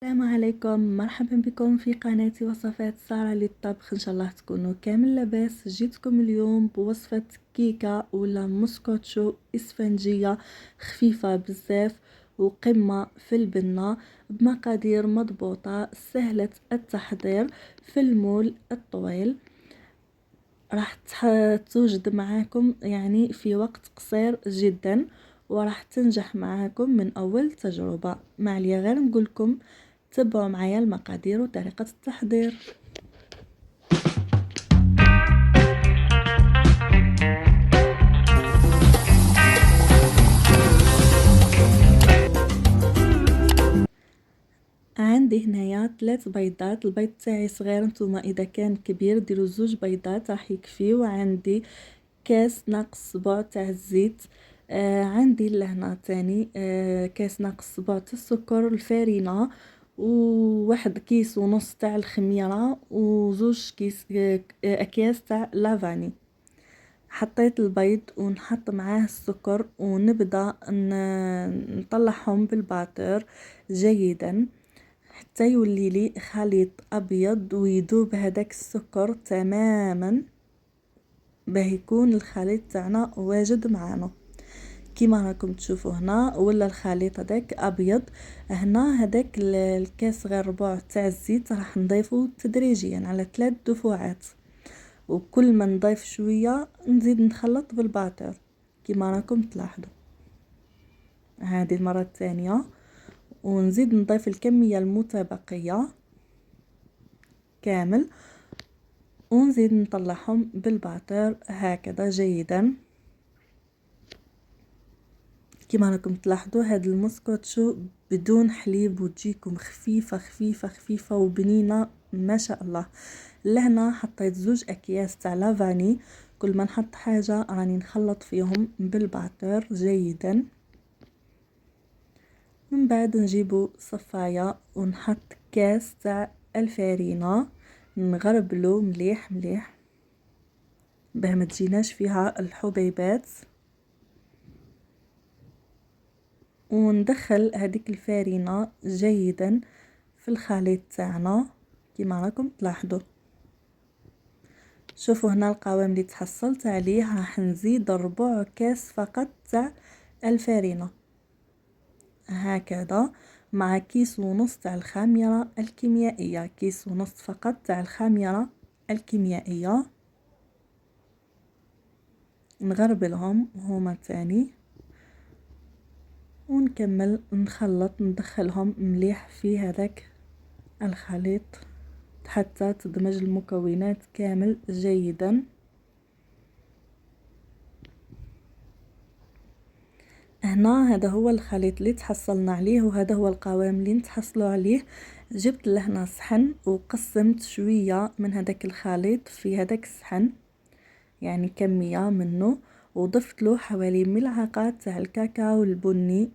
السلام عليكم، مرحبا بكم في قناتي وصفات سارة للطبخ. ان شاء الله تكونوا كامل لاباس. جيتكم اليوم بوصفة كيكة ولا مسكوتشو اسفنجية خفيفة بزاف وقمة في البنة بمقادير مضبوطة سهلة التحضير في المول الطويل. راح توجد معاكم يعني في وقت قصير جدا وراح تنجح معاكم من اول تجربة. معليا غير نقولكم تبعوا معايا المقادير وطريقة التحضير. عندي هنايا 3 بيضات. البيض تاعي صغير، نتوما اذا كان كبير ديروا 2 بيضات راح يكفي. وعندي كاس ناقص صباع تاع الزيت. عندي لهنا تاني كاس ناقص صباع تاع السكر الفارينة، وواحد كيس ونص تاع الخميرة، وزوج كيس اكياس تاع لافاني. حطيت البيض ونحط معاه السكر ونبدا نطلعهم بالباتر جيدا حتى يولي لي خليط ابيض ويذوب هذاك السكر تماما باه يكون الخليط تاعنا واجد معانا كيما راكم تشوفوا هنا. ولا الخليط هذاك ابيض. هنا هذاك الكاس غير ربع تاع الزيت راح نضيفه تدريجيا على 3 دفعات، وكل ما نضيف شويه نزيد نخلط بالباتر كيما راكم تلاحظوا. هذه المره الثانيه ونزيد نضيف الكميه المتبقيه كامل ونزيد نطلعهم بالباتر هكذا جيدا. كما راكم تلاحظوا هاد المسكوتشو بدون حليب وتجيكم خفيفة خفيفة خفيفة وبنينة ما شاء الله. لهنا حطيت 2 اكياس تاع لافاني. كل ما نحط حاجة راني نخلط فيهم بالباتر جيدا. من بعد نجيبو صفاية ونحط كاس تاع الفارينة نغربلو مليح مليح باه ما تجيناش فيها الحبيبات، وندخل هذيك الفارينة جيدا في الخليط تاعنا كما راكم تلاحظوا. شوفوا هنا القوام اللي تحصلت عليه. راح نزيد ربع كاس فقط تاع الفارينة هكذا مع كيس ونص تاع الخميرة الكيميائية. كيس ونص فقط تاع الخميرة الكيميائية نغربلهم هما تاني ونكمل نخلط ندخلهم مليح في هذاك الخليط حتى تدمج المكونات كامل جيدا. هنا هذا هو الخليط اللي تحصلنا عليه وهذا هو القوام اللي نتحصلوا عليه. جبت لهنا صحن وقسمت شوية من هذاك الخليط في هذاك الصحن، يعني كمية منه، وضفت له حوالي ملعقة تاع الكاكاو البني.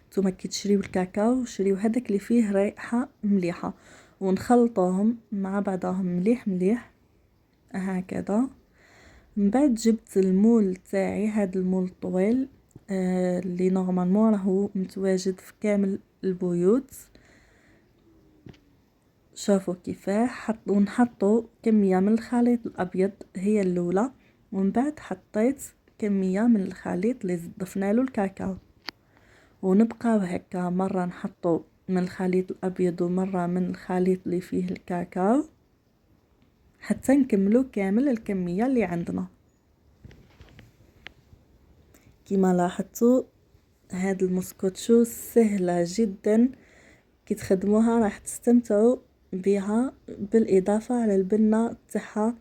نتوما كي تشريو الكاكاو شريو هذاك اللي فيه ريحة مليحة ونخلطوهم مع بعضهم مليح مليح هكذا. من بعد جبت المول تاعي، هذا المول الطويل اللي نورمالمون راهو متواجد في كامل البيوت. شوفوا كيفاه ونحطوا كمية من الخليط الابيض هي الاولى، ومن بعد حطيت كمية من الخليط اللي ضفنا له الكاكاو، ونبقاو هكا مرة نحطوا من الخليط الابيض ومرة من الخليط اللي فيه الكاكاو حتى نكملوا كامل الكمية اللي عندنا. كما لاحظتوا هاد المسكوتشو سهلة جدا، كي تخدموها راح تستمتعوا بها بالاضافة على البنة تاعها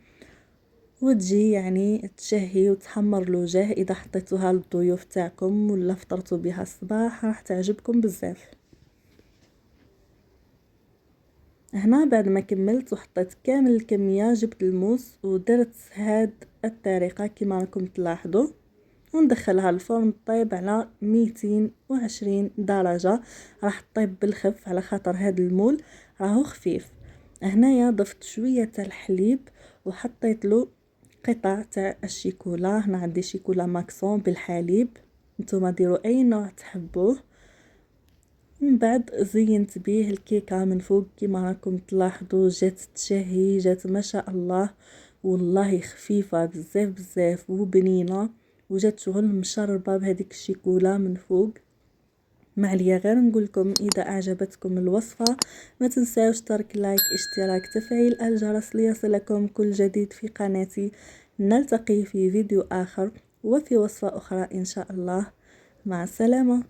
وتجي يعني تشهي وتحمر الوجه. اذا حطيتوها للضيوف تاعكم ولا فطرتوا بها الصباح راح تعجبكم بزاف. هنا بعد ما كملت وحطيت كامل الكمية جبت الموس ودرت هاد الطريقة كما راكم تلاحظوا، وندخلها الفرن طيب على 220 درجة. راح طيب بالخف على خاطر هاد المول راهو خفيف. هنايا ضفت شوية تاع الحليب وحطيت له قطع تاع الشيكولا. هنا عندي شيكولا ماكسون بالحليب، نتوما ديروا اي نوع تحبوه. من بعد زينت بيه الكيكه من فوق كيما راكم تلاحظوا، جات تشهي، جات ما شاء الله، والله خفيفه بزاف بزاف وبنينه، وجات شغل مشربه بهذيك الشيكولا من فوق. ما عليا غير نقولكم اذا اعجبتكم الوصفه ما تنساوش ترك لايك، اشتراك، تفعيل الجرس ليصلكم كل جديد في قناتي. نلتقي في فيديو اخر وفي وصفه اخرى ان شاء الله. مع السلامه.